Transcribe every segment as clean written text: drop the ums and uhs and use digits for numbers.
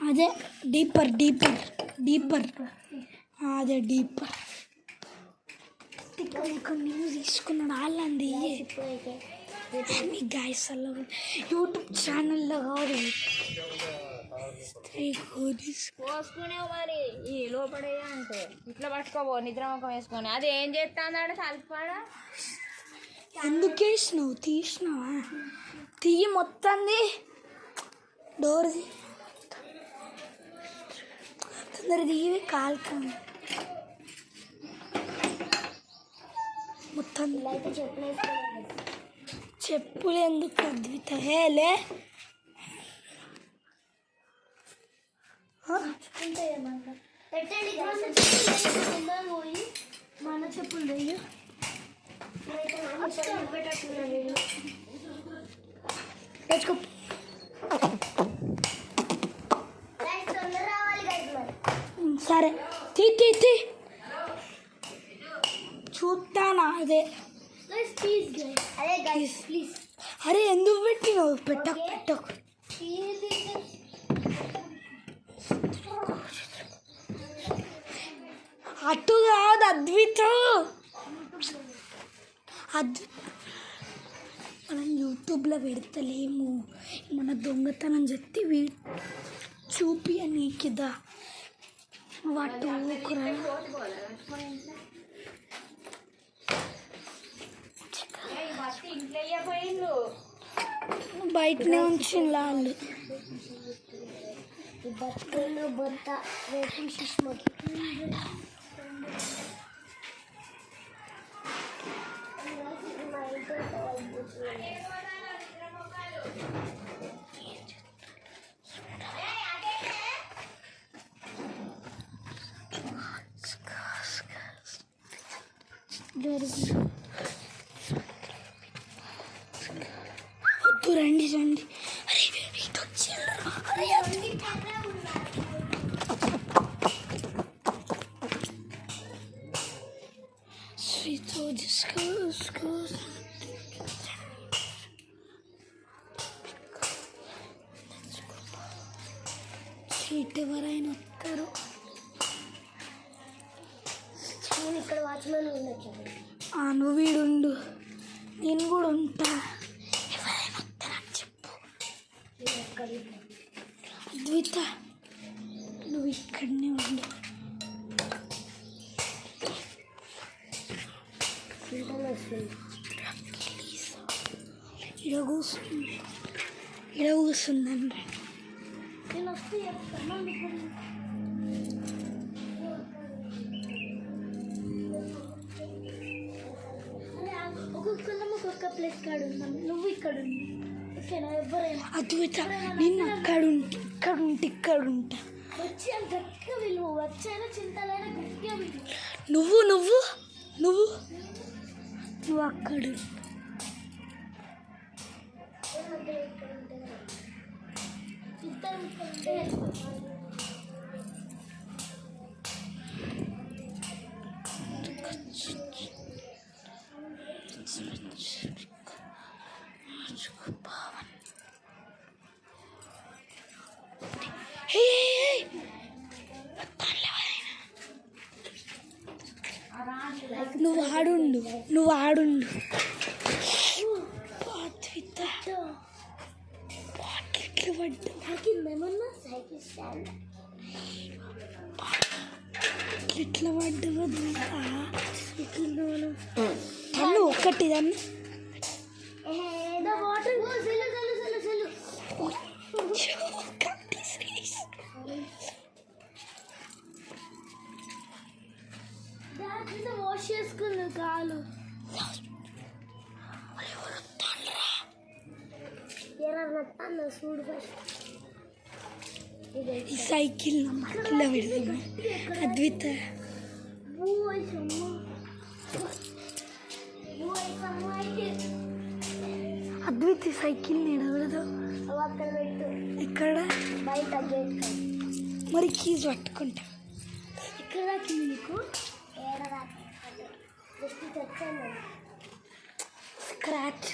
అదే deeper deeper deeper అదే deeper నేను తీసుకున్నాడు వాళ్ళండి మీ గాయస్ అలా యూట్యూబ్ ఛానల్లో కాదు పోసుకునేవు మరి ఈ లోపడే అంటే ఇట్లా పట్టుకోబో నిద్రముఖం వేసుకొని అది ఏం చేస్తాడు సల్పాడ ఎందుకు వేసినావు తీసినావా తీయి మొత్తంది డోర్ తొందర తీవి కాలుకా మొత్తం చెప్పులు ఎందుకు అద్విత హేలే మన చెప్పులు తెయ్యు తెచ్చుకో సరే తీ తీ తీ చూస్తానా అదే అరే ఎందుకు పెట్టినావు పెట్టకు పెట్టకు అటు కాదు అద్విత మనం యూట్యూబ్లో పెడతలేము మన దొంగతనం చెప్తే చూపి నీకిదా వాటి ఊకురా బయటనే ఉంచిన వాళ్ళు వద్దు రండి రండి అరే ఇటు వచ్చారు సీట్ ఎవరైనా వస్తారు ఇక్కడ వాచ్మెన్ ఉండొచ్చు నువ్వు వీడుండు నేను కూడా ఉంటా ఎవరైనా వస్తారని చెప్పు అద్విత నువ్వు ఇక్కడనే ఉండు ఇడ కూర్చుందండి నేను వస్తే ఒక్కొక్క ప్లేస్ కాడ ఉన్నాం నువ్వు ఇక్కడ ఓకేనా ఎవరైనా అద్భుత నేను ఇక్కడ ఉంటా వచ్చి అంత గట్టిగా విలువ వచ్చైనా చింతలైనా గట్టిగా విలువ నువ్వు నువ్వు నువ్వు నువ్వు అక్కడ నువ్వు ఆడుండు ఎట్లా పడ్డా తను ఒక్కటి దాన్ని వాష్ చేసుకుంది కాలు చూడు ఈ సైకిల్ మట్టిలో పెడతాము అద్విత అద్విత సైకిల్ నిలబడదు అక్కడ పెట్టు ఇక్కడ బయట మరి కీజ్ పట్టుకుంటా ఇక్కడ నీకు స్క్రాచ్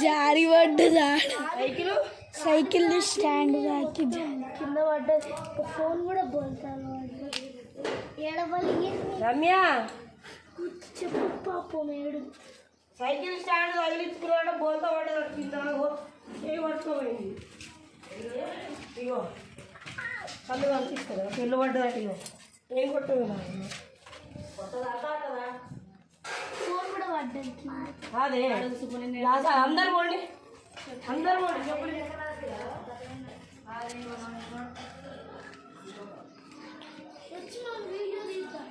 జారి పడ్డదా సైకిల్ సైకిల్ స్టాండ్ దాకి కింద పడ్డది ఫోన్ కూడా బోల్తాను ఏడవలి రమ్య చెప్పు పాపం ఏడు సైకిల్ స్టాండ్ తగిలించుకున్నాడు బోల్తా పడ్డది కింద ఏ పట్టుకోపోయింది ఇగో కళ్ళు కనిపిస్తుంది పెళ్ళు పడ్డదట ఇగో ఏం కొట్టదు ఫోన్ కూడా పడ్డది అదే అందరు పోండి అందరు పోండి చెప్పులు వచ్చి మనం వీడియో తీద్దాం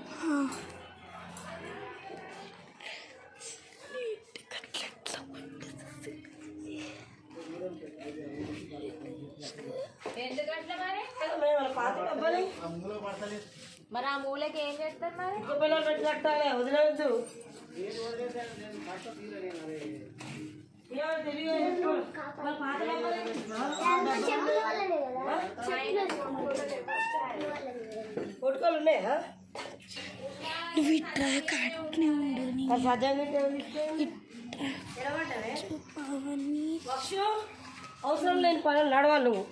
ఎందుకంటే మరి ఆ మూలకి ఏం చేస్తారు మరి పిల్లలు పెట్టి కట్టాలి వదిలేవద్దు కొట్టుకోలు ఉన్నాయా నువ్వు ఇట్లా కట్నే ఉండు అవసరం లేని పనులు నడవాలి నువ్వు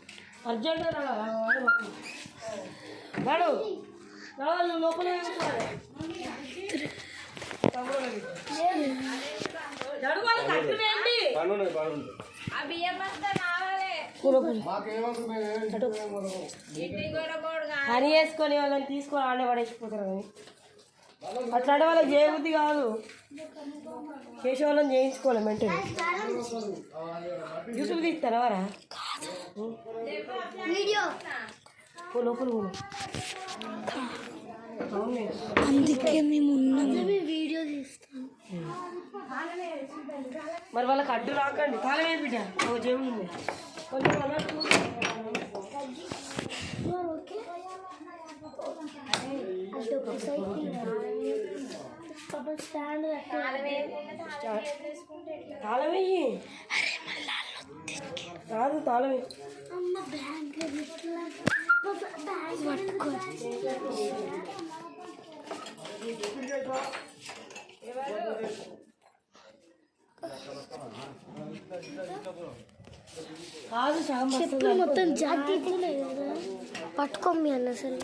అర్జెంటుగా నడవాలి నడవాలి నువ్వు లోపల నడవాలి కట్టులేండి ఆ బియ్యం అంతా రావాలి పని వేసుకొని వాళ్ళని తీసుకొని ఆడే పడేసిపోతారు కానీ అట్లాంటి వాళ్ళకి చేయబుద్ధి కాదు చేసే వాళ్ళని చేయించుకోవాలి మెంటల్ యూట్యూబ్ తీస్తారా వారా వీడియో లోపల అవును అందుకే మేము ఉన్నాము వీడియో తీస్తాం మరి వాళ్ళకి అడ్డు రాకండి తాళమే బిడ్డ ఒక జేబు ఉంది కొంచెం స్టాండ్ తాళమేయి కాదు తాళమే అమ్మ బ్యాంక్ పట్టుకో కాదు చెప్పులు మొత్తం జాగ్రత్తలే కదా పట్టుకోమ్మి అన్న అసలు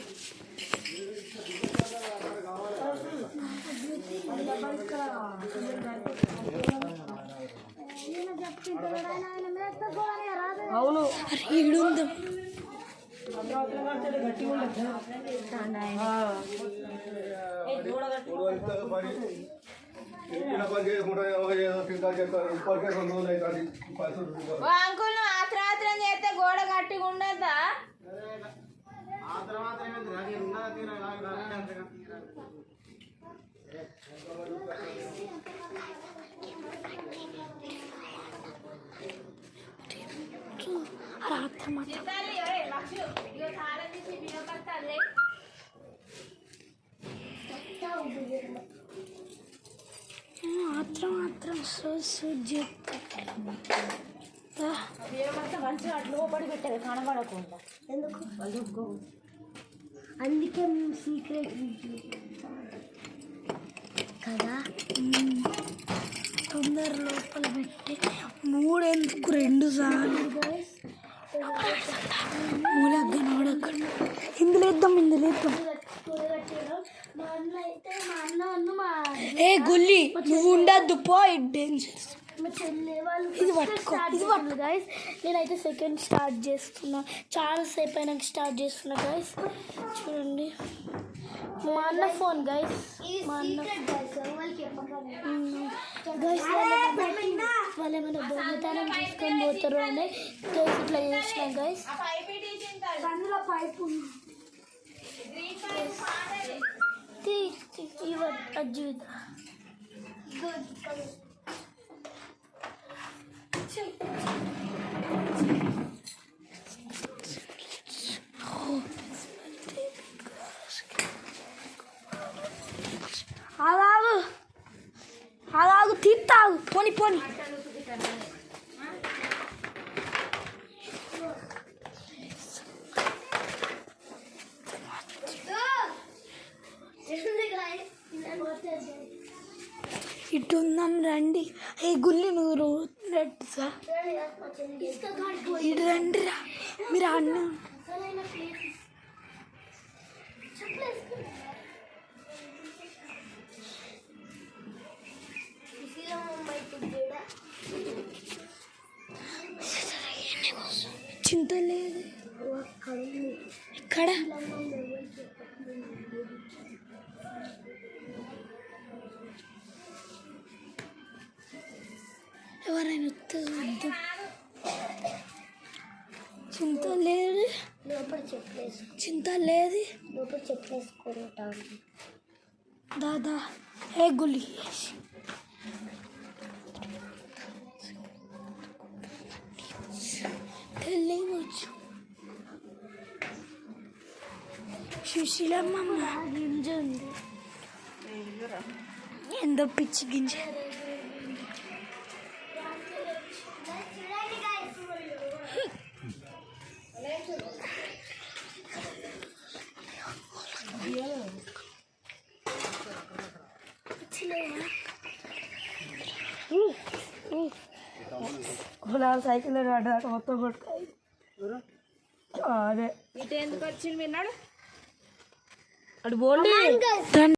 అవును ఈడుందాం గట్టిగా ఉండదు అంకుల్ ఆత్రాత్రం చేస్తే గోడ గట్టిగా ఉండద్దా రాత్రి మాత్రం మాత్రం మంచిగా అట్లా లోపడి పెట్టారు కనబడకుండా ఎందుకు అందుకే సీక్రెట్ కదా తొందర లోపల పెట్టి 3 ఎందుకు 2 సార్లు మూలగ్గ నోడక్కడ ఇందులో వేద్దాం ఏ గుల్లి నువ్వు ఉండద్దు పో డేంజర్ ఇది పట్టుకో గైస్ నేనైతే సెకండ్ స్టార్ట్ చేస్తున్నా చాలా సేపు అయినాక స్టార్ట్ చేస్తున్నా గైస్ చూడండి మా అన్న ఫోన్ గైస్ మా అన్న గైస్ వాళ్ళు ఏమైనా దొంగతనం తీసుకొని పోతారు అని గైస్ ఇట్లా చేసిన గైస్ అందులో పైపు అజ్జీవిత అలాగు తీస్తావు పోని ఇటు ఉందాం రండి. ఏ గుల్లి నువ్వు సార్ ఇటు రండి రా. మీరు అన్న చింత లేదు ఇక్కడ. ఎవరైనా వద్దు. చింత లేదు లోపల చెప్పేసి. చింత లేదు లోపల చెప్పేసుకుంటాను. దాదా ఏ గులి తెలియవచ్చు. సుశీలమ్మ గింజ ఉంది. ఎంతో పిచ్చి గింజ. సైకిల్ మొత్తం కొట్టుకాయి. అదే ఇటు ఎందుకు వచ్చింది విన్నాడు అటు పోండి.